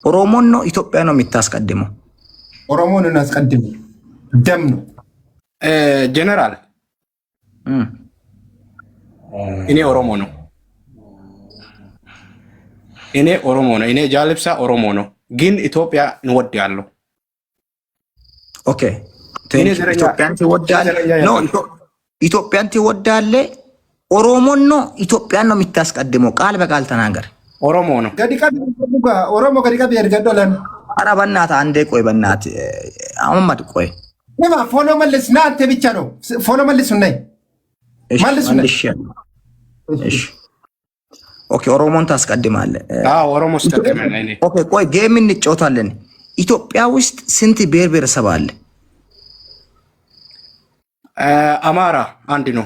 ኦሮሞን ነው ኢትዮጵያ ነው የሚታስቀድመው? ኦሮሞን እናስቀድመው ደም ነው ጀነራል እኔ ኦሮሞ ነው እኔ ጃልብሳ ኦሮሞ ነው ግን ኢትዮጵያ እንወዳለሁ ኦኬ ኢትዮጵያን ትወዳለህ ኦሮሞን ነው ኢትዮጵያን ነው የሚታስቀድመው ቃል በቃል ተናገር ኦሮሞ ነው ኦሮሞ ገዲቃ ይርገዶለን ኧረ በእናትህ አንዴ ቆይ በእናትህ አመድ ቆይ ፎሎ መልስ ና አንተ ብቻ ነው ፎሎ መልስ ነኝ እሺ ኦኬ ኦሮሞን ታስቀድማለህ አዎ ኦሮሞ ታስቀድማለህ ኦኬ ቆይ ጌም እንጫወታለን ኢትዮጵያ ውስጥ ስንት ብሔር ብሔረሰብ አለ አማራ አንድ ነው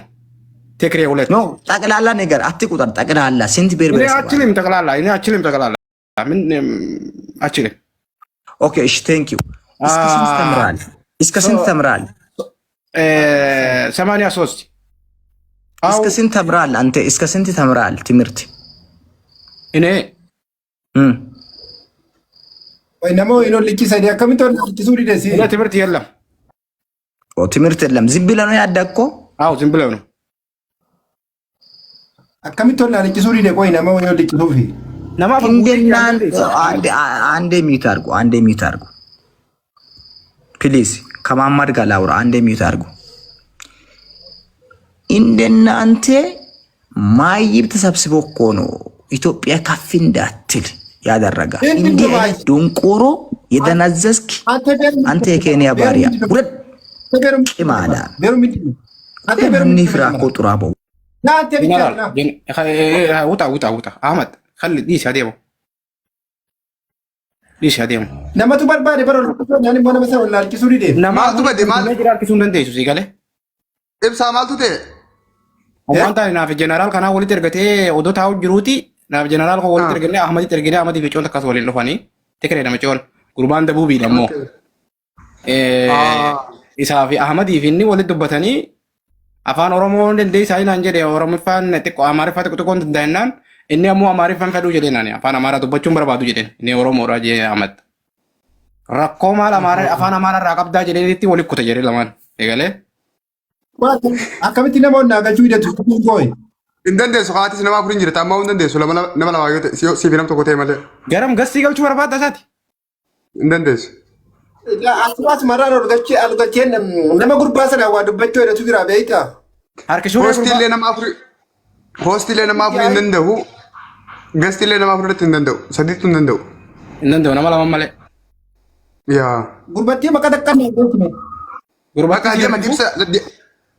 ትግሬ ሁለት ነው ጠቅላላ ነገር አትቁጠር ጠቅላላ ስንት ብሔር ብሔረሰብ አችልም ጠቅላላ ምን አችልም ኦኬ እሺ ቴንክ ዩ እስከ ስንት ተምራል 83 እስከ ስንት ተምራል አንተ እስከ ስንት ተምራል ትምህርት እኔ ወይ ነሞ ይኖ ልቂ ሰዲያ ከሚቶን ሱሪ ደሲ ትምህርት የለም ትምህርት የለም ዝም ብለህ ነው ያደግከው አዎ ዝም ብለህ ነው አከሚቶን ልቂ ሱሪ ደ ቆይ ነሞ ይኖ ልቂ ሱፊ ነማ አንዴ ሚዩት አድርጉ ፕሊዝ ከማማድ ጋር ላውራ አንዴ ሚዩት አድርጉ እንደናንተ ማይብ ተሰብስቦ እኮ ነው ኢትዮጵያ ከፍ እንዳትል ያደረጋ እንዴ ዶንቆሮ የደነዘዝክ አንተ የኬንያ ባሪያ ሁለት ቂማላ ምን ይፍራኮ ጥራቦ ናንተ ብቻ ውጣ አህመድ خلي دي شاديمو نماتو بربادي برو يعني مانا مثلا ولا الكسوري دي نماتو بدي ما جرا الكسون دنتي سوسي قال ابسا مالتو تي وانت انا في جنرال كان ولي ترغتي ودو تاو جروتي نا في جنرال كو ولي ترغني احمد في چون تكاس ولي لفاني تكري نما چون قربان دبوبي دمو إسا في احمد يفني ولي دبتني افان اورومو دندي ساين انجدي اورومو فان تكو امار فاتكو تكون دندان inni ammoo amaariffaan fedhuu jedheen ani afaan amaaraa dubbachuun barbaadu jedheen inni oromoodha jee Ahmad rakkoo maal afaan amaaraa irraa qabdaa jedheenitti waliif kuta jedhee lamaan eegalee akkamitti namoonni naagachuu hidhatu gooy hin dandeessu haatis nama afurin jirta ammoo hin dandeessu nama lama yoo ta'e siif nam tokko ta'e malee garam gastii galchuu barbaadda isaati hin dandeessu asumas maraan argacheen nama gurbaa sana waa dubbachuu hidhatu jira beeyta harkisuu hostilee nama afurin danda'u gastilee nama afurin danda'u sadiitu danda'u nama lama malee yaa gurbattii maqaa takkan gurbataa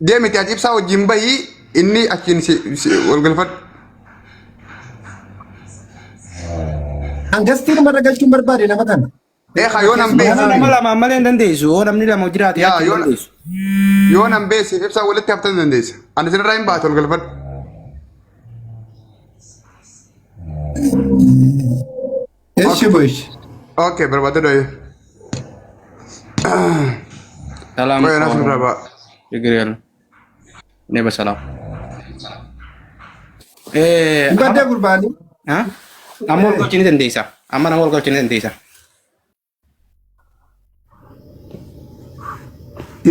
deemiti ati ibsaa wajjin bahii inni achiin wal galfadhu angastii nama ragalchuun barbaade nama kana yoo nan beesi nama lama malee hin dandeessu namni lama jiraate yoo nan beesi ibsaa walitti haftan dandeessa ani sinirraa hin baate wal galfadhu ايش بوش اوكي بربادو دوي سلام وين ناس بربا يجريل نبي سلام بدأ قرباني ها amol ko chini tendesa amma amol ko chini tendesa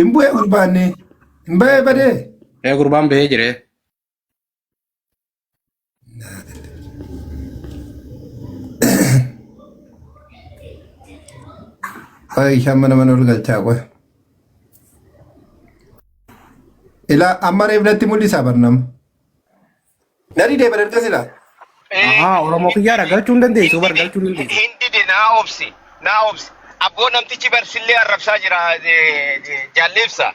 imbu ya qurbani imbu bade qurban be jire ay shamana manul galcha ko ila amare ibnati mulisa barnam nari de barar kasila oromo kiyara galchun dandeesu bar galchun dandeesu hindi de na obsi abbo namtichi barsille arabsa jira jallefsa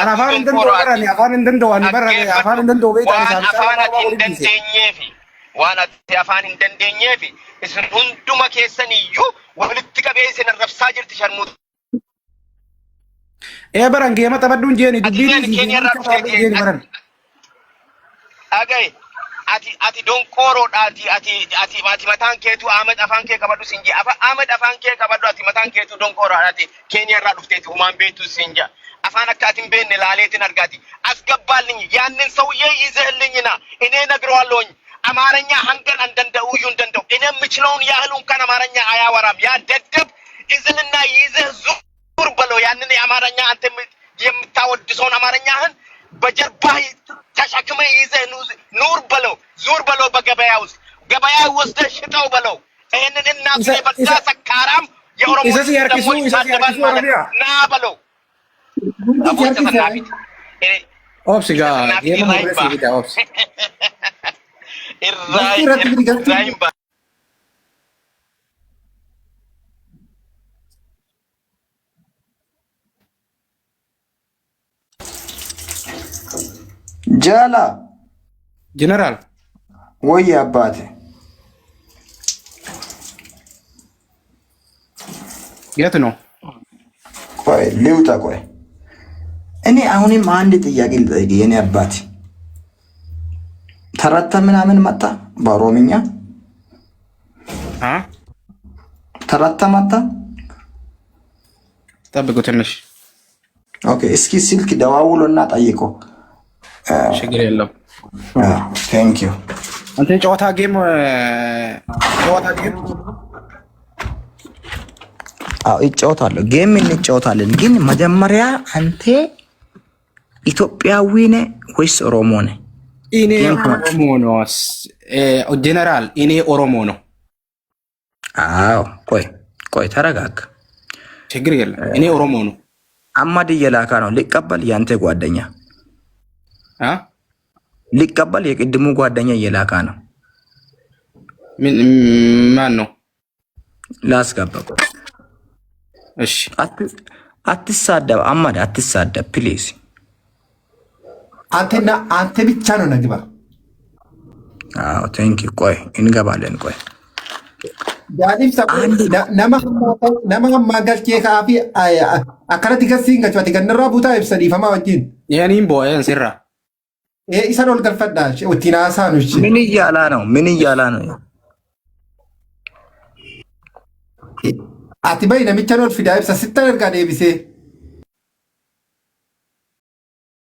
ana afaan dando ani bar afaan dando be ta afaan dandenyefi waan ati afaan dandenyefi isin hunduma keessaniyyu walitti qabeessin arabsa jirti sharmut baran geema tabadduun jeeni dubbiin baran agay ati don koro ati matan keetu Ahmed afan ke kabadu sinji Ahmed afan ke kabadu ati matan keetu don koro ati Kenya ra dufteti human beetu sinja afan akka atin beenne laaleetin argati asgabbalni yaannin sawye ይዘህልኝና እኔ ነግረዋለሁኝ አማርኛ ሀንገን እንደንደው እንደንደው እኔ የምችለውን ያህሉን ከን አማርኛ አያወራም። ያ ደደብ እዝልና ይዘህ ዙር በለው። ያንን የአማርኛ አንተ የምታወድሰውን አማርኛህን በጀርባህ ተሸክመ ይዘህ ኑር በለው። ዙር በለው። በገበያ ውስጥ ገበያ ወስደህ ሽጠው በለው። ይሄንን እናት የበዛ ሰካራም የኦሮሞ ደግሞ ይሳደባል ማለት ና በለው። ኦፕስ ጋ የመረስ ይዳ ኦፕስ ኢራይም ጃላ ጀነራል ወይ አባቴ የት ነው? ቆይ ልውጣ። ቆይ እኔ አሁንም አንድ ጥያቄ ልጠይቅ። የኔ አባቴ ተረታ ምናምን መጣ በኦሮምኛ ተረታ መጣ። ጠብቁ ትንሽ። ኦኬ እስኪ ስልክ ደዋውሎና ጠይቆ። ችግር የለም። ቴንክ ዩ። አንተ ጨዋታ ጌም ይጫወታለሁ። ጌም እንጫወታለን። ግን መጀመሪያ አንተ ኢትዮጵያዊ ነህ ወይስ ኦሮሞ ነህ? እኔ ኦሮሞ ነው ጀነራል፣ እኔ ኦሮሞ ነው። አዎ ቆይ ተረጋጋ። ችግር የለም። እኔ ኦሮሞ ነው። አማድ እየላካ ነው ሊቀበል። ያንተ ጓደኛ ሊቀበል የቅድሙ ጓደኛ እየላካ ነው። ማን ነው? ላስገባ። እሺ አትሳደብ አማድ፣ አትሳደብ ፕሊዝ። አንተ ብቻ ነው ነግባ። አዎ ቴንክ ዩ። ቆይ እንገባለን። ቆይ ዳሊፍ ሰቆ ነማ ማጋል ኬካፊ አከረት ገሲን ገጫቲ ገነራ ቡታ ይብሰዲ ፈማ ወጂን የኔም ቦየን ሲራ ኢሰን ኦል ገልፈዳሽ ወቲናሳ ነው። እሺ ምን እያላ ነው? ምን እያላ ነው? አቲ በይ ነሚቻ ነው ፊዳ ይብሰ ሲተርጋ ደብሴ